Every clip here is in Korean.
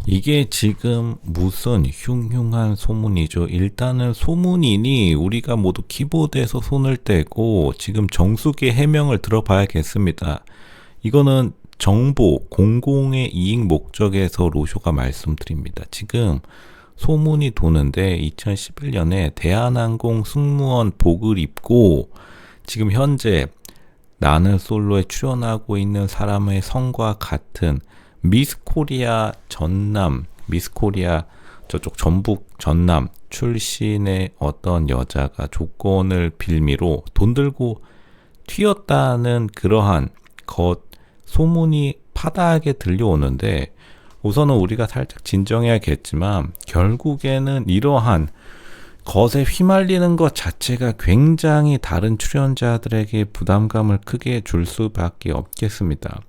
이게 지금 무슨 흉흉한 소문이죠. 일단은 소문이니 우리가 모두 키보드에서 손을 떼고 지금 정숙의 해명을 들어봐야겠습니다. 이거는 정보, 공공의 이익 목적에서 로쇼가 말씀드립니다. 지금 소문이 도는데 2011년에 대한항공 승무원 복을 입고 지금 현재 나는 솔로에 출연하고 있는 사람의 성과 같은 미스코리아 전남, 미스코리아 저쪽 전북 전남 출신의 어떤 여자가 조건을 빌미로 돈 들고 튀었다는 그러한 것 소문이 파다하게 들려오는데, 우선은 우리가 살짝 진정해야겠지만 결국에는 이러한 것에 휘말리는 것 자체가 굉장히 다른 출연자들에게 부담감을 크게 줄 수밖에 없겠습니다.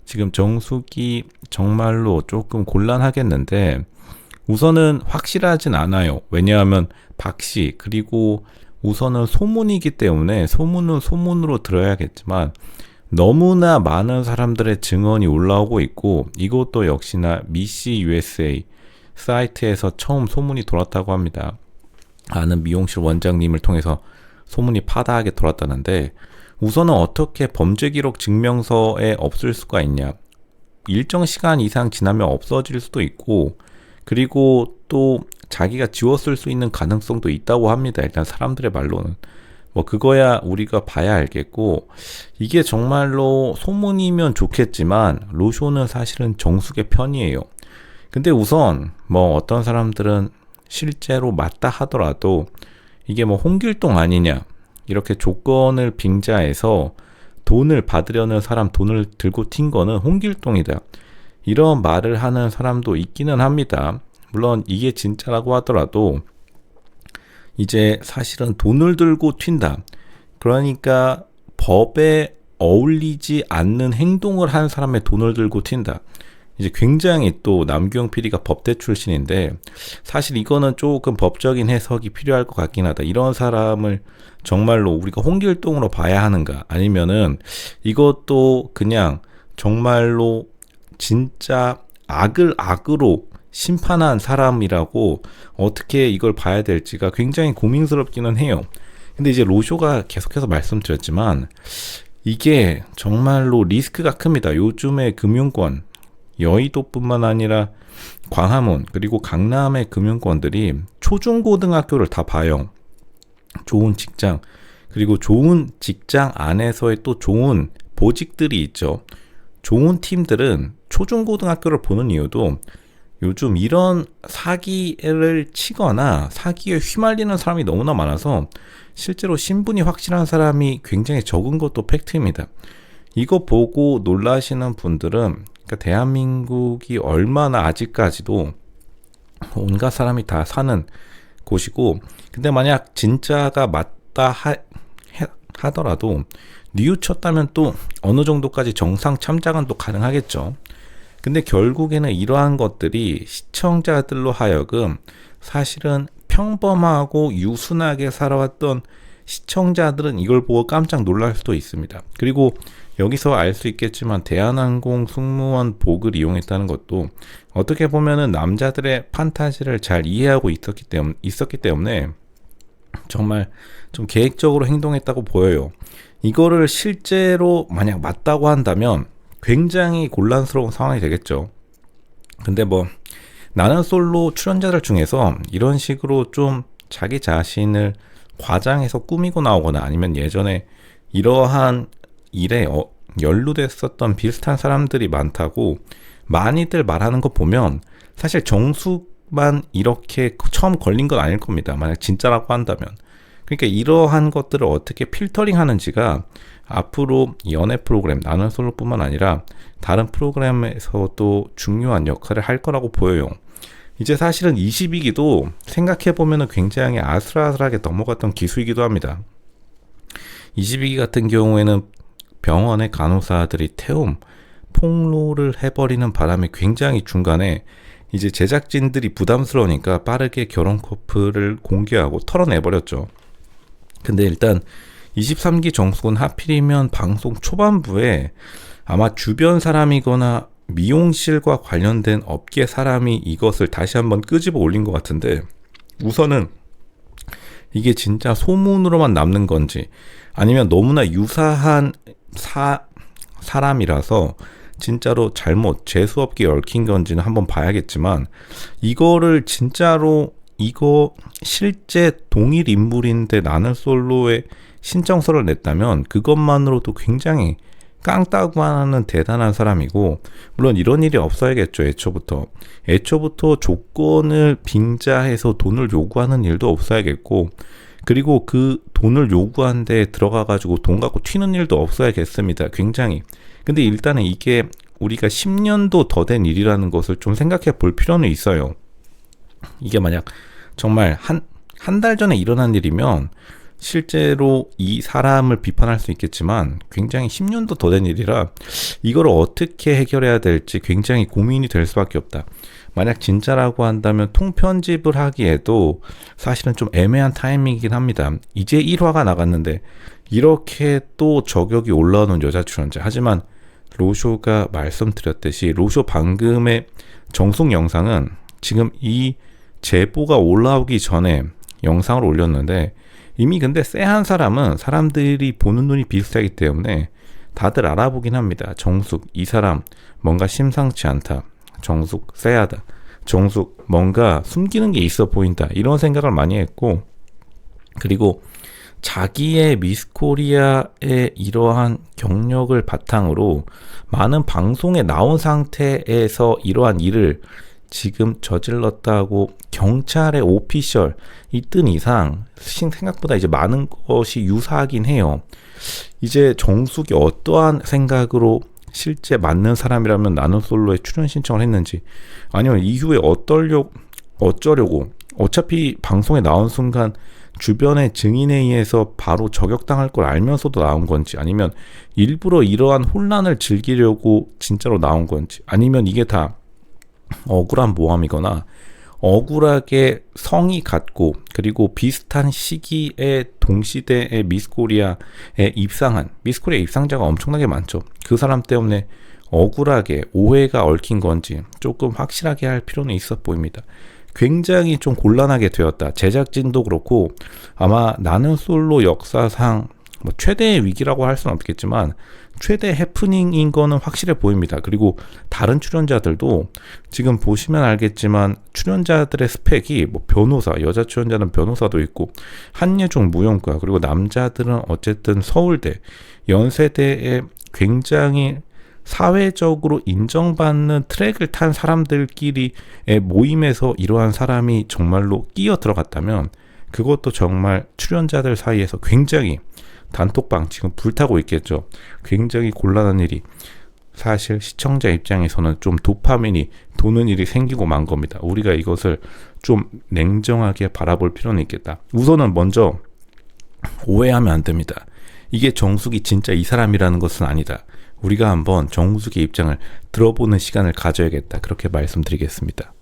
지금 정숙이 정말로 조금 곤란하겠는데, 우선은 확실하진 않아요. 왜냐하면 박씨, 그리고 우선은 소문이기 때문에 소문은 소문으로 들어야겠지만 너무나 많은 사람들의 증언이 올라오고 있고, 이것도 역시나 미시 USA 사이트에서 처음 소문이 돌았다고 합니다. 아는 미용실 원장님을 통해서 소문이 파다하게 돌았다는데, 우선은 어떻게 범죄 기록 증명서에 없을 수가 있냐. 일정 시간 이상 지나면 없어질 수도 있고, 그리고 또 자기가 지웠을 수 있는 가능성도 있다고 합니다. 일단 사람들의 말로는. 뭐 그거야 우리가 봐야 알겠고, 이게 정말로 소문이면 좋겠지만 로쇼는 사실은 정숙의 편이에요. 근데 우선 뭐 어떤 사람들은 실제로 맞다 하더라도 이게 뭐 홍길동 아니냐, 이렇게 조건을 빙자해서 돈을 받으려는 사람 돈을 들고 튄 거는 홍길동이다, 이런 말을 하는 사람도 있기는 합니다. 물론 이게 진짜라고 하더라도 이제 사실은 돈을 들고 튄다, 그러니까 법에 어울리지 않는 행동을 한 사람의 돈을 들고 튄다. 이제 굉장히 또 남규영 PD가 법대 출신인데 사실 이거는 조금 법적인 해석이 필요할 것 같긴 하다. 이런 사람을 정말로 우리가 홍길동으로 봐야 하는가, 아니면은 이것도 그냥 정말로 진짜 악을 악으로 심판한 사람이라고 어떻게 이걸 봐야 될지가 굉장히 고민스럽기는 해요. 근데 이제 로쇼가 계속해서 말씀드렸지만 이게 정말로 리스크가 큽니다. 요즘에 금융권, 여의도뿐만 아니라 광화문 그리고 강남의 금융권들이 초중고등학교를 다 봐요. 좋은 직장, 그리고 좋은 직장 안에서의 또 좋은 보직들이 있죠. 좋은 팀들은 초중고등학교를 보는 이유도 요즘 이런 사기를 치거나 사기에 휘말리는 사람이 너무나 많아서 실제로 신분이 확실한 사람이 굉장히 적은 것도 팩트입니다. 이거 보고 놀라시는 분들은, 그러니까 대한민국이 얼마나 아직까지도 온갖 사람이 다 사는 곳이고, 근데 만약 진짜가 맞다 하더라도 뉘우쳤다면 또 어느 정도까지 정상 참작은 또 가능하겠죠. 근데 결국에는 이러한 것들이 시청자들로 하여금 사실은 평범하고 유순하게 살아왔던 시청자들은 이걸 보고 깜짝 놀랄 수도 있습니다. 그리고 여기서 알 수 있겠지만 대한항공 승무원 복을 이용했다는 것도 어떻게 보면은 남자들의 판타지를 잘 이해하고 있었기 때문에 정말 좀 계획적으로 행동했다고 보여요. 이거를 실제로 만약 맞다고 한다면 굉장히 곤란스러운 상황이 되겠죠. 근데 뭐 나는 솔로 출연자들 중에서 이런 식으로 좀 자기 자신을 과장해서 꾸미고 나오거나 아니면 예전에 이러한 일에 연루됐었던 비슷한 사람들이 많다고 많이들 말하는 거 보면 사실 정숙만 이렇게 처음 걸린 건 아닐 겁니다. 만약 진짜라고 한다면. 그러니까 이러한 것들을 어떻게 필터링 하는지가 앞으로 연애 프로그램, 나는 솔로뿐만 아니라 다른 프로그램에서도 중요한 역할을 할 거라고 보여요. 이제 사실은 22기도 생각해보면 굉장히 아슬아슬하게 넘어갔던 기수이기도 합니다. 22기 같은 경우에는 병원의 간호사들이 태움, 폭로를 해버리는 바람에 굉장히 중간에 이제 제작진들이 부담스러우니까 빠르게 결혼 커플을 공개하고 털어내버렸죠. 근데 일단 23기 정숙은 하필이면 방송 초반부에 아마 주변 사람이거나 미용실과 관련된 업계 사람이 이것을 다시 한번 끄집어 올린 것 같은데, 우선은 이게 진짜 소문으로만 남는 건지 아니면 너무나 유사한 사람이라서 진짜로 잘못 재수없게 얽힌 건지는 한번 봐야겠지만, 이거를 진짜로 이거 실제 동일 인물인데 나는 솔로에 신청서를 냈다면 그것만으로도 굉장히 깡따구하는 대단한 사람이고, 물론 이런 일이 없어야겠죠. 애초부터 조건을 빙자해서 돈을 요구하는 일도 없어야겠고, 그리고 그 돈을 요구한 데 들어가가지고 돈 갖고 튀는 일도 없어야겠습니다. 굉장히. 근데 일단은 이게 우리가 10년도 더 된 일이라는 것을 좀 생각해 볼 필요는 있어요. 이게 만약 정말 한 달 전에 일어난 일이면 실제로 이 사람을 비판할 수 있겠지만, 굉장히 10년도 더 된 일이라 이걸 어떻게 해결해야 될지 굉장히 고민이 될 수밖에 없다. 만약 진짜라고 한다면 통편집을 하기에도 사실은 좀 애매한 타이밍이긴 합니다. 이제 1화가 나갔는데 이렇게 또 저격이 올라오는 여자 출연자. 하지만 로쇼가 말씀드렸듯이 로쇼 방금의 정숙 영상은 지금 이 제보가 올라오기 전에 영상을 올렸는데, 이미 근데 쎄한 사람은 사람들이 보는 눈이 비슷하기 때문에 다들 알아보긴 합니다. 정숙, 이 사람 뭔가 심상치 않다. 정숙, 쎄하다. 정숙, 뭔가 숨기는 게 있어 보인다. 이런 생각을 많이 했고, 그리고 자기의 미스코리아의 이러한 경력을 바탕으로 많은 방송에 나온 상태에서 이러한 일을 지금 저질렀다고 경찰의 오피셜이 뜬 이상 생각보다 이제 많은 것이 유사하긴 해요. 이제 정숙이 어떠한 생각으로 실제 맞는 사람이라면 나는 솔로에 출연 신청을 했는지, 아니면 이후에 어쩌려고 어차피 방송에 나온 순간 주변의 증인에 의해서 바로 저격당할 걸 알면서도 나온 건지, 아니면 일부러 이러한 혼란을 즐기려고 진짜로 나온 건지, 아니면 이게 다 억울한 모함이거나 억울하게 성이 같고 그리고 비슷한 시기에 동시대에 미스코리아에 입상자가 엄청나게 많죠. 그 사람 때문에 억울하게 오해가 얽힌 건지 조금 확실하게 할 필요는 있어 보입니다. 굉장히 좀 곤란하게 되었다. 제작진도 그렇고 아마 나는 솔로 역사상 최대의 위기라고 할 수는 없겠지만 최대 해프닝인 거는 확실해 보입니다. 그리고 다른 출연자들도 지금 보시면 알겠지만 출연자들의 스펙이 변호사, 여자 출연자는 변호사도 있고 한예종 무용과, 그리고 남자들은 어쨌든 서울대, 연세대에 굉장히 사회적으로 인정받는 트랙을 탄 사람들끼리의 모임에서 이러한 사람이 정말로 끼어 들어갔다면 그것도 정말 출연자들 사이에서 굉장히 단톡방 지금 불타고 있겠죠. 굉장히 곤란한 일이, 사실 시청자 입장에서는 좀 도파민이 도는 일이 생기고 만 겁니다. 우리가 이것을 좀 냉정하게 바라볼 필요는 있겠다. 우선은 먼저 오해하면 안 됩니다. 이게 정숙이 진짜 이 사람이라는 것은 아니다. 우리가 한번 정숙의 입장을 들어보는 시간을 가져야겠다. 그렇게 말씀드리겠습니다.